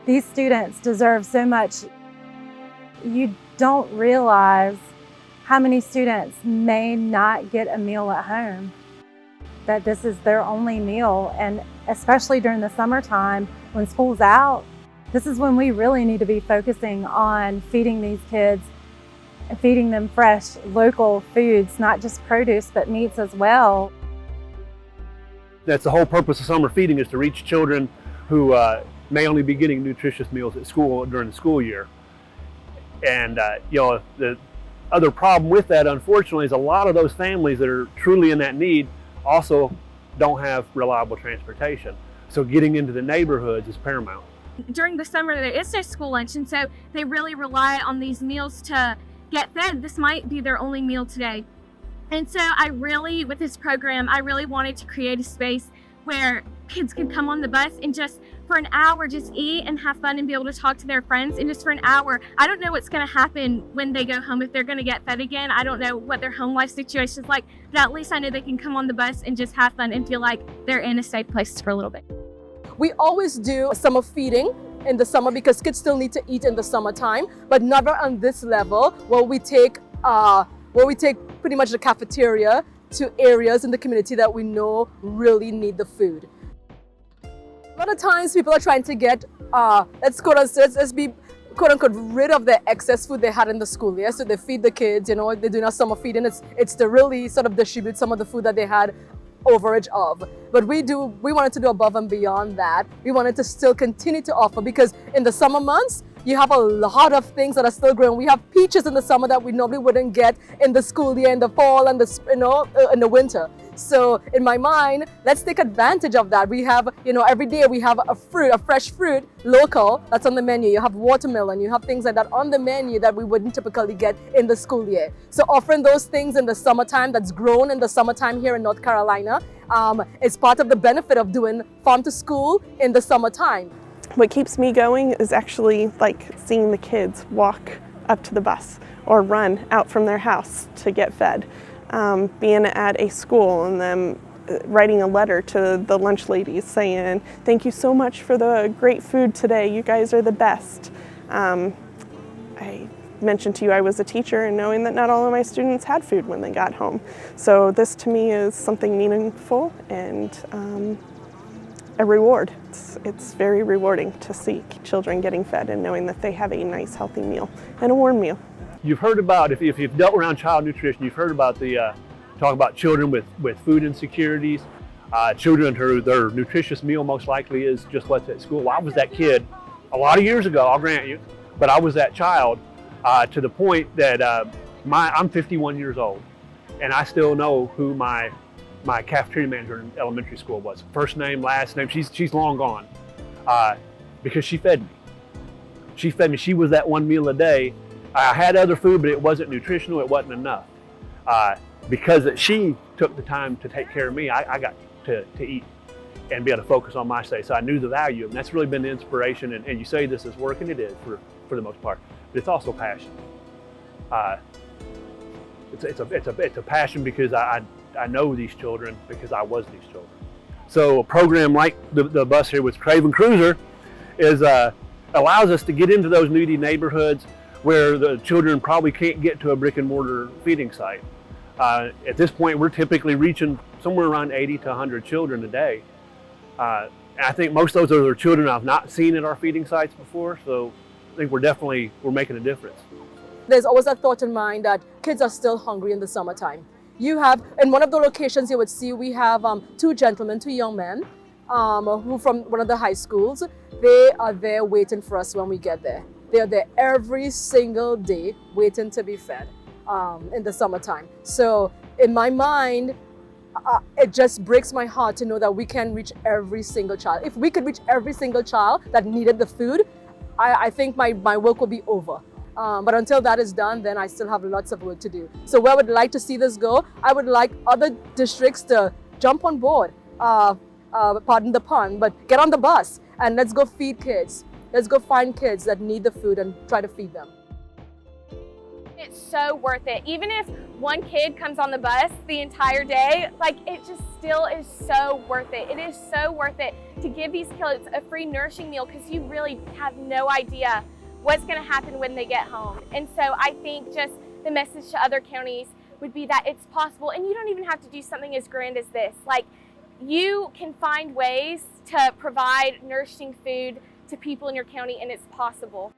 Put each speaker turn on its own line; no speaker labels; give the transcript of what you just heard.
These students deserve so much. You don't realize how many students may not get a meal at home, that this is their only meal. And especially during the summertime when school's out, this is when we really need to be focusing on feeding these kids and feeding them fresh, local foods, not just produce, but meats as well.
That's the whole purpose of summer feeding, is to reach children who may only be getting nutritious meals at school during the school year. And the other problem with that, unfortunately, is a lot of those families that are truly in that need also don't have reliable transportation. So getting into the neighborhoods is paramount.
During the summer, there is no school lunch, and so they really rely on these meals to get fed. This might be their only meal today. And so with this program, I really wanted to create a space where kids could come on the bus and just for an hour just eat and have fun and be able to talk to their friends. And just for an hour, I don't know what's going to happen when they go home, if they're going to get fed again. I don't know what their home life situation is like, but at least I know they can come on the bus and just have fun and feel like they're in a safe place for a little bit.
We always do summer feeding in the summer because kids still need to eat in the summertime, but never on this level where we take pretty much the cafeteria to areas in the community that we know really need the food. A lot of times people are trying to get, let's be quote unquote rid of the excess food they had in the school year. So they feed the kids, they're doing a summer feeding. It's to really sort of distribute some of the food that they had overage of. But we wanted to do above and beyond that. We wanted to still continue to offer, because in the summer months, you have a lot of things that are still growing. We have peaches in the summer that we normally wouldn't get in the school year, in the fall and in the winter. So in my mind, let's take advantage of that. We have, every day we have a fresh fruit, local, that's on the menu. You have watermelon, you have things like that on the menu that we wouldn't typically get in the school year. So offering those things in the summertime, that's grown in the summertime here in North Carolina, is part of the benefit of doing farm to school in the summertime.
What keeps me going is actually seeing the kids walk up to the bus or run out from their house to get fed. Being at a school and them writing a letter to the lunch ladies saying, "Thank you so much for the great food today. You guys are the best." I mentioned to you I was a teacher, and knowing that not all of my students had food when they got home. So this to me is something meaningful and a reward. It's very rewarding to see children getting fed and knowing that they have a nice healthy meal and a warm meal.
You've heard about, if you've dealt around child nutrition, you've heard about talk about children with food insecurities, children who their nutritious meal most likely is just what's at school. Well, I was that kid a lot of years ago, I'll grant you, but I was that child to the point that I'm 51 years old, and I still know who my cafeteria manager in elementary school was. First name, last name, she's long gone because she fed me. She fed me. She was that one meal a day. I had other food, but it wasn't nutritional, it wasn't enough. Because she took the time to take care of me, I got to eat and be able to focus on my stay. So I knew the value, and that's really been the inspiration. And you say this is work, and it is for the most part, but it's also passion. It's a passion because I know these children because I was these children. So a program like the bus here with Craven Cruiser allows us to get into those needy neighborhoods where the children probably can't get to a brick and mortar feeding site. At this point, we're typically reaching somewhere around 80 to 100 children a day. And I think most of those are children I've not seen at our feeding sites before, so I think we're making a difference.
There's always a thought in mind that kids are still hungry in the summertime. You have, in one of the locations you would see, we have two young men, who from one of the high schools. They are there waiting for us when we get there. They are there every single day waiting to be fed in the summertime. So in my mind, it just breaks my heart to know that we can reach every single child. If we could reach every single child that needed the food, I think my work will be over. But until that is done, then I still have lots of work to do. So where I would like to see this go, I would like other districts to jump on board, pardon the pun, but get on the bus and let's go feed kids. Let's go find kids that need the food and try to feed them.
It's so worth it. Even if one kid comes on the bus the entire day, like, it just still is so worth it. It is so worth it to give these kids a free nourishing meal, because you really have no idea what's going to happen when they get home. And so I think just the message to other counties would be that it's possible, and you don't even have to do something as grand as this. Like, you can find ways to provide nourishing food to people in your county, and it's possible.